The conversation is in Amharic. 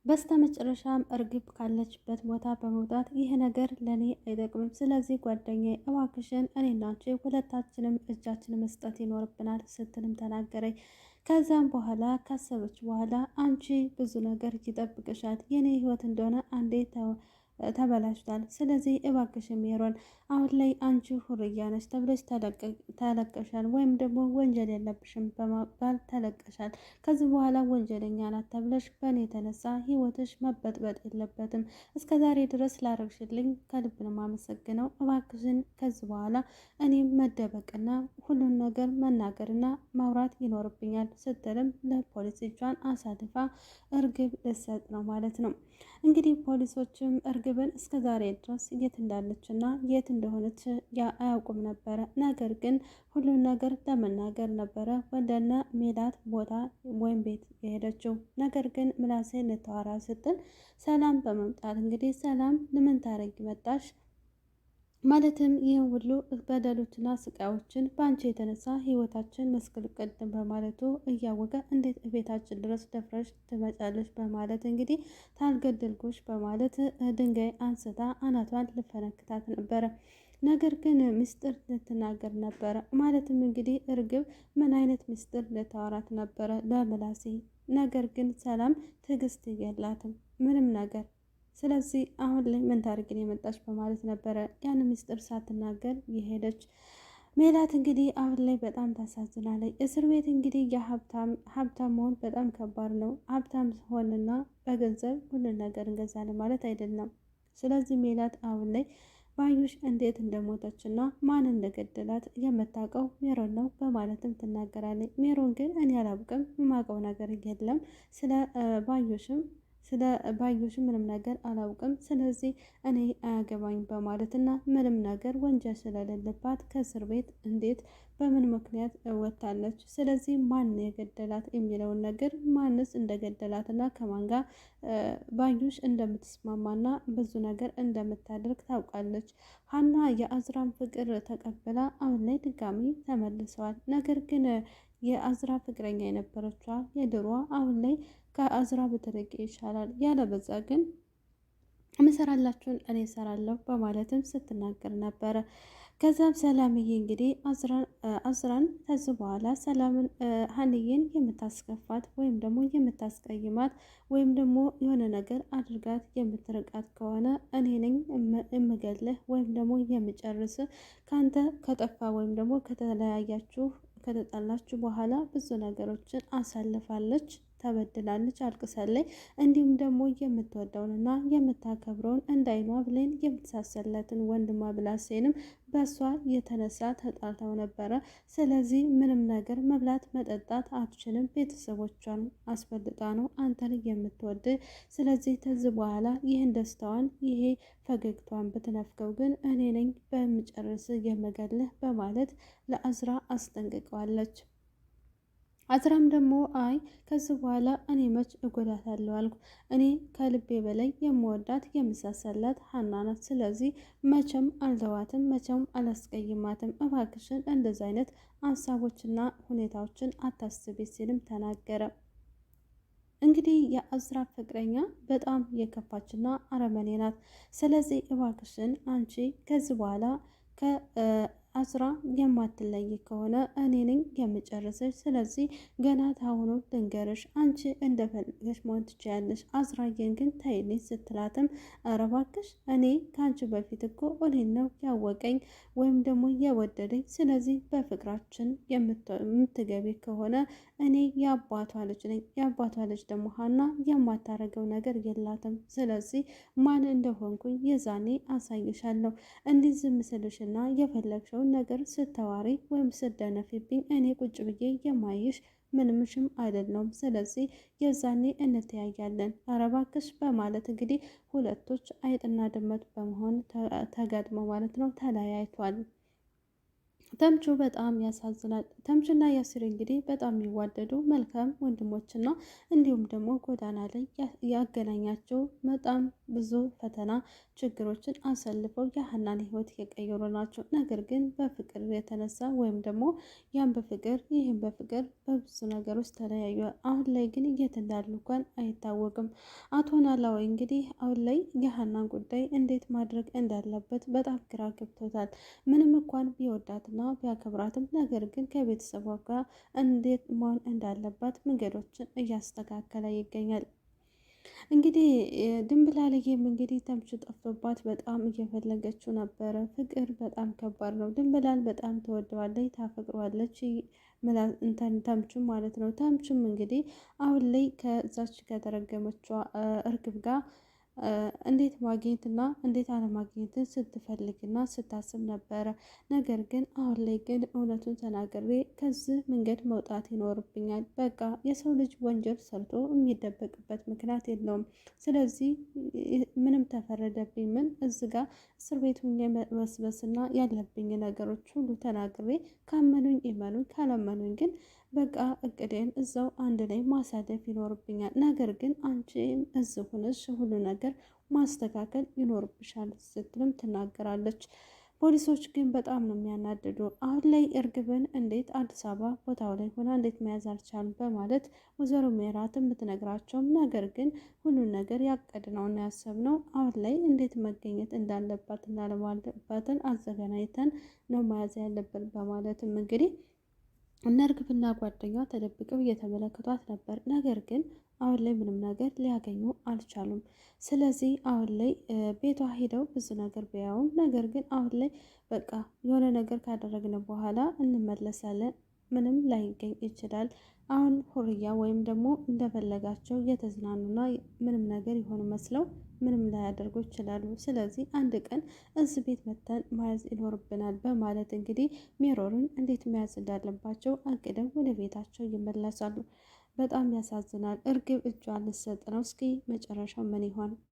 በስተመጨረሻም እርግብ ካለችበት ቦታ በመውጣት ይህ ነገር ለኔ አይጠቅምም፣ ስለዚህ ጓደኛዬ እባክሽን እኔና አንቺ ሁለታችንም እጃችን መስጠት ይኖርብናል ስትልም ተናገረኝ። ከዛም በኋላ ካሰበች በኋላ አንቺ ብዙ ነገር ይጠብቅሻል፣ የኔ ህይወት እንደሆነ አንዴ ተበላሽቷል። ስለዚህ እባክሽ ሜሮን አሁን ላይ አንቺ ሁርያ ነች ተብለሽ ተለቀሻል፣ ወይም ደግሞ ወንጀል የለብሽም በማባል ተለቀሻል። ከዚህ በኋላ ወንጀለኛ ናት ተብለሽ በእኔ የተነሳ ህይወትሽ መበጥበጥ የለበትም። እስከ ዛሬ ድረስ ላረግሽልኝ ከልብ ነው የማመሰግነው። እባክሽን ከዚህ በኋላ እኔም መደበቅና ሁሉን ነገር መናገርና ማውራት ይኖርብኛል ስትልም ለፖሊስ እጇን አሳልፋ እርግብ ልትሰጥ ነው ማለት ነው። እንግዲህ ፖሊሶችም እርግብን እስከ ዛሬ ድረስ የት እንዳለችና የት እንደሆነች አያውቁም ነበረ። ነገር ግን ሁሉን ነገር ለመናገር ነበረ ወደነ ሜላት ቦታ ወይም ቤት የሄደችው። ነገር ግን ምላሴ ልታወራ ስትል ሰላም በመምጣት እንግዲህ ሰላም ለምን ታረጊ መጣሽ? ማለትም ይህን ሁሉ በደሎችና ስቃዮችን በአንቺ የተነሳ ህይወታችን መስቀልቅል በማለቱ እያወቀ እንዴት ቤታችን ድረስ ደፍረሽ ትመጫለሽ? በማለት እንግዲህ ታልገደልኩሽ በማለት ድንጋይ አንስታ አናቷን ልፈነክታት ነበረ። ነገር ግን ምስጢር ልትናገር ነበረ። ማለትም እንግዲህ እርግብ ምን አይነት ምስጢር ልታወራት ነበረ ለምላሴ። ነገር ግን ሰላም ትዕግስት የላትም ምንም ነገር። ስለዚህ አሁን ላይ ምን ታርግን የመጣች በማለት ነበረ ያን ምስጢር ሳትናገር የሄደች። ሜላት እንግዲህ አሁን ላይ በጣም ታሳዝናለች። እስር ቤት እንግዲህ ሀብታም መሆን በጣም ከባድ ነው። ሀብታም ሆንና በገንዘብ ሁሉን ነገር እንገዛለን ማለት አይደለም። ስለዚህ ሜላት አሁን ላይ ባዩሽ እንዴት እንደሞተች እና ማን እንደገደላት የምታውቀው ሜሮን ነው በማለትም ትናገራለች። ሜሮን ግን እኔ አላውቅም፣ የማውቀው ነገር የለም ስለ ባዩሽ ምንም ነገር አላውቅም፣ ስለዚህ እኔ አያገባኝ በማለትና ምንም ነገር ወንጀል ስለሌለባት ከእስር ቤት እንዴት በምን ምክንያት ወጥታለች፣ ስለዚህ ማን የገደላት የሚለውን ነገር ማንስ እንደገደላትና ከማን ጋር ባዩሽ እንደምትስማማና ብዙ ነገር እንደምታደርግ ታውቃለች። ሀና የአዝራን ፍቅር ተቀብላ አሁን ላይ ድጋሚ ተመልሰዋል። ነገር ግን የአዝራ ፍቅረኛ የነበረችዋ የድሯ አሁን ላይ ከአዝራ ብትርቅ ይሻላል፣ ያለበዛ ግን ምሰራላችሁን እኔ እሰራለሁ በማለትም ስትናገር ነበረ። ከዛም ሰላምዬ እንግዲህ አዝራን ከዚህ በኋላ ሰላምን ሀንዬን የምታስከፋት ወይም ደግሞ የምታስቀይማት ወይም ደግሞ የሆነ ነገር አድርጋት የምትርቃት ከሆነ እኔ ነኝ እምገልህ ወይም ደግሞ የምጨርስ ካንተ ከጠፋ ወይም ደግሞ ከተጣላችሁ በኋላ ብዙ ነገሮችን አሳልፋለች፣ ተበድላለች፣ አልቅሳለች። እንዲሁም ደግሞ የምትወደውንና የምታከብረውን እንዳይኗ ብሌን የምትሳሰለትን ወንድሟ ብላሴንም በእሷ የተነሳ ተጣልተው ነበረ። ስለዚህ ምንም ነገር መብላት መጠጣት አትችልም፣ ቤተሰቦቿን አስበልጣ ነው አንተን የምትወድ። ስለዚህ ከዚህ በኋላ ይህን ደስታዋን ይሄ ፈገግቷን ብትነፍገው ግን እኔ ነኝ በምጨርስ የምገልህ በማለት ለአዝራ አስጠንቅቀዋለች። አዝራም ደግሞ አይ ከዚህ በኋላ እኔ መች እጎዳታለሁ አልኩ፣ እኔ ከልቤ በላይ የምወዳት የምሳሰላት ሀና ናት። ስለዚህ መቼም አልተዋትም፣ መቼም አላስቀይማትም። እባክሽን እንደዚ አይነት ሀሳቦችና ሁኔታዎችን አታስቢ ሲልም ተናገረ። እንግዲህ የአዝራ ፍቅረኛ በጣም የከፋችና አረመኔ ናት። ስለዚህ እባክሽን አንቺ ከዚህ በኋላ አዝራ የማትለይ ከሆነ እኔ ነኝ የምጨርሰሽ። ስለዚህ ገና ታሁኑ ልንገርሽ፣ አንቺ እንደፈለገሽ መሆን ትችያለሽ፣ አዝራዬን ግን ተይልኝ ስትላትም ኧረ እባክሽ እኔ ከአንቺ በፊት እኮ እኔን ነው ያወቀኝ ወይም ደግሞ የወደደኝ። ስለዚህ በፍቅራችን የምትገቢ ከሆነ እኔ የአባቷ ልጅ ነኝ። የአባቷ ልጅ ደግሞ ሀና የማታረገው ነገር የላትም። ስለዚህ ማን እንደሆንኩኝ የዛኔ አሳይሻለሁ። እንዲህ ዝም ስልሽና የፈለግሽውን ነገር ስተዋሪ ወይም ስደነፊብኝ እኔ ቁጭ ብዬ የማይሽ ምንምሽም አይደለም። ስለዚህ የዛኔ እንተያያለን፣ ኧረ እባክሽ በማለት እንግዲህ ሁለቶች አይጥና ድመት በመሆን ተጋጥመው ማለት ነው ተለያይቷል። ተምቹ በጣም ያሳዝናል። ተምቹና ያሲር እንግዲህ በጣም የሚዋደዱ መልካም ወንድሞችና እንዲሁም ደግሞ ጎዳና ላይ ያገናኛቸው በጣም ብዙ ፈተና ችግሮችን አሳልፈው የሀናን ህይወት የቀየሩ ናቸው። ነገር ግን በፍቅር የተነሳ ወይም ደግሞ ያን በፍቅር ይህም በፍቅር በብዙ ነገር ውስጥ ተለያዩ። አሁን ላይ ግን የት እንዳሉ እንኳን አይታወቅም። አቶ ኖላዊ እንግዲህ አሁን ላይ የሀናን ጉዳይ እንዴት ማድረግ እንዳለበት በጣም ግራ ገብቶታል። ምንም እንኳን ቢወዳትና ቢያከብራትም ነገር ግን ከቤተሰቧ ጋር እንዴት መሆን እንዳለባት መንገዶችን እያስተካከለ ይገኛል። እንግዲህ ድንብላልዬም እንግዲህ ተምቹ ጠፍቶባት በጣም እየፈለገችው ነበረ። ፍቅር በጣም ከባድ ነው። ድንብላል በጣም ትወደዋለች፣ ታፈቅረዋለች ተምቹም ማለት ነው። ተምቹም እንግዲህ አሁን ላይ ከዛች ከተረገመችው እርግብ ጋር እንዴት ማግኘትና እንዴት አለማግኘትን ስትፈልግና ስታስብ ነበረ። ነገር ግን አሁን ላይ ግን እውነቱን ተናግሬ ከዚህ መንገድ መውጣት ይኖርብኛል። በቃ የሰው ልጅ ወንጀል ሰርቶ የሚደበቅበት ምክንያት የለውም። ስለዚህ ምንም ተፈረደብኝ ምን እዚህ ጋር እስር ቤት ሁኜ መስበስና ያለብኝ ነገሮች ሁሉ ተናግሬ ካመኑኝ ይመኑኝ፣ ካላመኑኝ ግን በቃ እቅዴን እዛው አንድ ላይ ማሳለፍ ይኖርብኛል። ነገር ግን አንቺም እዚህ ሆነሽ ሁሉ ነገር ማስተካከል ይኖርብሻል ስትልም ትናገራለች። ፖሊሶች ግን በጣም ነው የሚያናድዱ። አሁን ላይ እርግብን እንዴት አዲስ አበባ ቦታው ላይ ሆና እንዴት መያዝ አልቻሉም በማለት ወይዘሮ ሜላትም ብትነግራቸውም ነገር ግን ሁሉን ነገር ያቀድነውና ያሰብነው አሁን ላይ እንዴት መገኘት እንዳለባት እና ለማለባትን አዘገናኝተን ነው መያዝ ያለብን በማለትም እንግዲህ እነ እርግብና ጓደኛዋ ተደብቀው እየተመለከቷት ነበር። ነገር ግን አሁን ላይ ምንም ነገር ሊያገኙ አልቻሉም። ስለዚህ አሁን ላይ ቤቷ ሄደው ብዙ ነገር ቢያዩም ነገር ግን አሁን ላይ በቃ የሆነ ነገር ካደረግን በኋላ እንመለሳለን፣ ምንም ላይገኝ ይችላል። አሁን ሁርያ ወይም ደግሞ እንደፈለጋቸው እየተዝናኑና ምንም ነገር የሆኑ መስለው ምንም ላያደርጉ ይችላሉ። ስለዚህ አንድ ቀን እዚህ ቤት መተን መያዝ ይኖርብናል በማለት እንግዲህ ሜሮንን እንዴት መያዝ እንዳለባቸው አቅደው ወደ ቤታቸው ይመለሳሉ። በጣም ያሳዝናል። እርግብ እጇን ልትሰጥ ነው። እስኪ መጨረሻው ምን ይሆን?